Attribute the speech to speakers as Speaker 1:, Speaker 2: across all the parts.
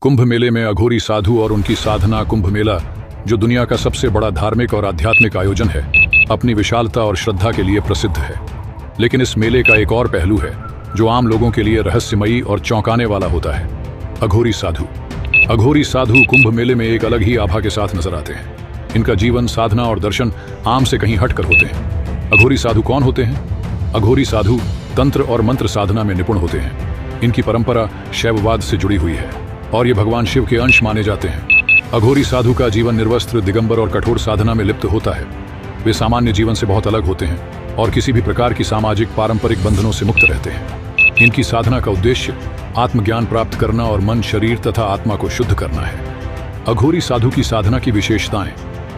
Speaker 1: कुंभ मेले में अघोरी साधु और उनकी साधना। कुंभ मेला, जो दुनिया का सबसे बड़ा धार्मिक और आध्यात्मिक आयोजन है, अपनी विशालता और श्रद्धा के लिए प्रसिद्ध है। लेकिन इस मेले का एक और पहलू है जो आम लोगों के लिए रहस्यमयी और चौंकाने वाला होता है। अघोरी साधु। अघोरी साधु कुंभ मेले में एक अलग ही आभा के साथ नजर आते हैं। इनका जीवन, साधना और दर्शन आम से कहीं हटकर होते हैं। अघोरी साधु कौन होते हैं? अघोरी साधु तंत्र और मंत्र साधना में निपुण होते हैं। इनकी परंपरा शैववाद से जुड़ी हुई है और ये भगवान शिव के अंश माने जाते हैं। अघोरी साधु का जीवन निर्वस्त्र, दिगंबर और कठोर साधना में लिप्त होता है। वे सामान्य जीवन से बहुत अलग होते हैं और किसी भी प्रकार की सामाजिक पारंपरिक बंधनों से मुक्त रहते हैं। इनकी साधना का उद्देश्य आत्मज्ञान प्राप्त करना और मन, शरीर तथा आत्मा को शुद्ध करना है। अघोरी साधु की साधना की विशेषताएं।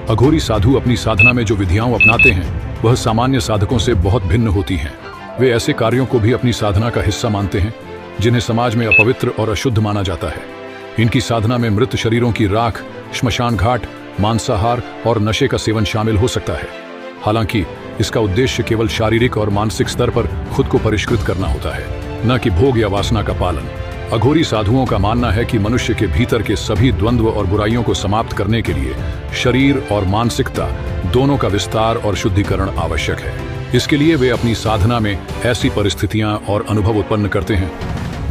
Speaker 1: अघोरी साधु अपनी साधना में जो विधियां अपनाते हैं वह सामान्य साधकों से बहुत भिन्न होती हैं। वे ऐसे कार्यों को भी अपनी साधना का हिस्सा मानते हैं जिन्हें समाज में अपवित्र और अशुद्ध माना जाता है। इनकी साधना में मृत शरीरों की राख, श्मशान घाट, मांसाहार और नशे का सेवन शामिल हो सकता है। हालांकि इसका उद्देश्य केवल शारीरिक और मानसिक स्तर पर खुद को परिष्कृत करना होता है, न कि भोग या वासना का पालन। अघोरी साधुओं का मानना है कि मनुष्य के भीतर के सभी द्वंद्व और बुराइयों को समाप्त करने के लिए शरीर और मानसिकता दोनों का विस्तार और शुद्धिकरण आवश्यक है। इसके लिए वे अपनी साधना में ऐसी परिस्थितियां और अनुभव उत्पन्न करते हैं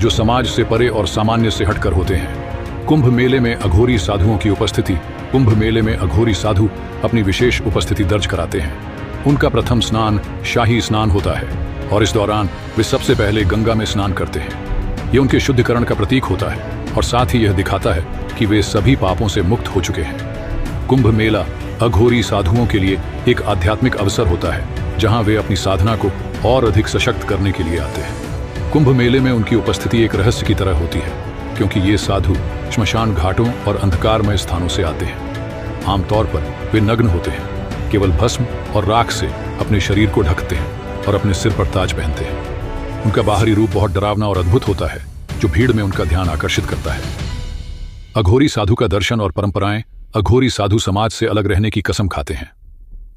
Speaker 1: जो समाज से परे और सामान्य से हटकर होते हैं। कुंभ मेले में अघोरी साधुओं की उपस्थिति। कुंभ मेले में अघोरी साधु अपनी विशेष उपस्थिति दर्ज कराते हैं। उनका प्रथम स्नान शाही स्नान होता है और इस दौरान वे सबसे पहले गंगा में स्नान करते हैं। ये उनके शुद्धिकरण का प्रतीक होता है और साथ ही यह दिखाता है कि वे सभी पापों से मुक्त हो चुके हैं। कुंभ मेला अघोरी साधुओं के लिए एक आध्यात्मिक अवसर होता है जहां वे अपनी साधना को और अधिक सशक्त करने के लिए आते हैं। कुंभ मेले में उनकी उपस्थिति एक रहस्य की तरह होती है, क्योंकि ये साधु श्मशान घाटों और अंधकारमय स्थानों से आते हैं। आमतौर पर वे नग्न होते हैं, केवल भस्म और राख से अपने शरीर को ढकते हैं और अपने सिर पर ताज पहनते हैं। उनका बाहरी रूप बहुत डरावना और अद्भुत होता है, जो भीड़ में उनका ध्यान आकर्षित करता है। अघोरी साधु का दर्शन और परंपराएं। अघोरी साधु समाज से अलग रहने की कसम खाते हैं।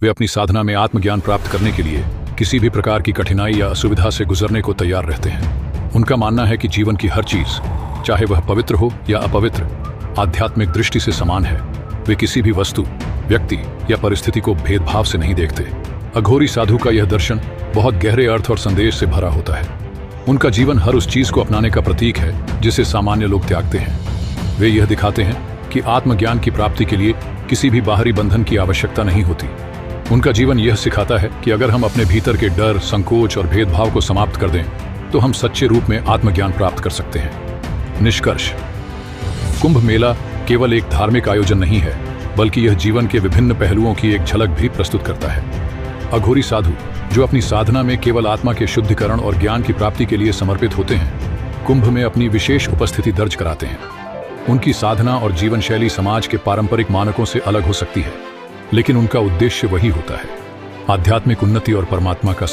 Speaker 1: वे अपनी साधना में आत्मज्ञान प्राप्त करने के लिए किसी भी प्रकार की कठिनाई या असुविधा से गुजरने को तैयार रहते हैं। उनका मानना है कि जीवन की हर चीज, चाहे वह पवित्र हो या अपवित्र, आध्यात्मिक दृष्टि से समान है। वे किसी भी वस्तु, व्यक्ति या परिस्थिति को भेदभाव से नहीं देखते। अघोरी साधु का यह दर्शन बहुत गहरे अर्थ और संदेश से भरा होता है। उनका जीवन हर उस चीज को अपनाने का प्रतीक है जिसे सामान्य लोग त्यागते हैं। वे यह दिखाते हैं कि आत्मज्ञान की प्राप्ति के लिए किसी भी बाहरी बंधन की आवश्यकता नहीं होती। उनका जीवन यह सिखाता है कि अगर हम अपने भीतर के डर, संकोच और भेदभाव को समाप्त कर दें तो हम सच्चे रूप में आत्मज्ञान प्राप्त कर सकते हैं। निष्कर्ष: कुंभ मेला केवल एक धार्मिक आयोजन नहीं है, बल्कि यह जीवन के विभिन्न पहलुओं की एक झलक भी प्रस्तुत करता है। अघोरी साधु, जो अपनी साधना में केवल आत्मा के शुद्धिकरण और ज्ञान की प्राप्ति के लिए समर्पित होते हैं, कुंभ में अपनी विशेष उपस्थिति दर्ज कराते हैं। उनकी साधना और जीवन शैली समाज के पारंपरिक मानकों से अलग हो सकती है, लेकिन उनका उद्देश्य वही होता है: आध्यात्मिक उन्नति और परमात्मा का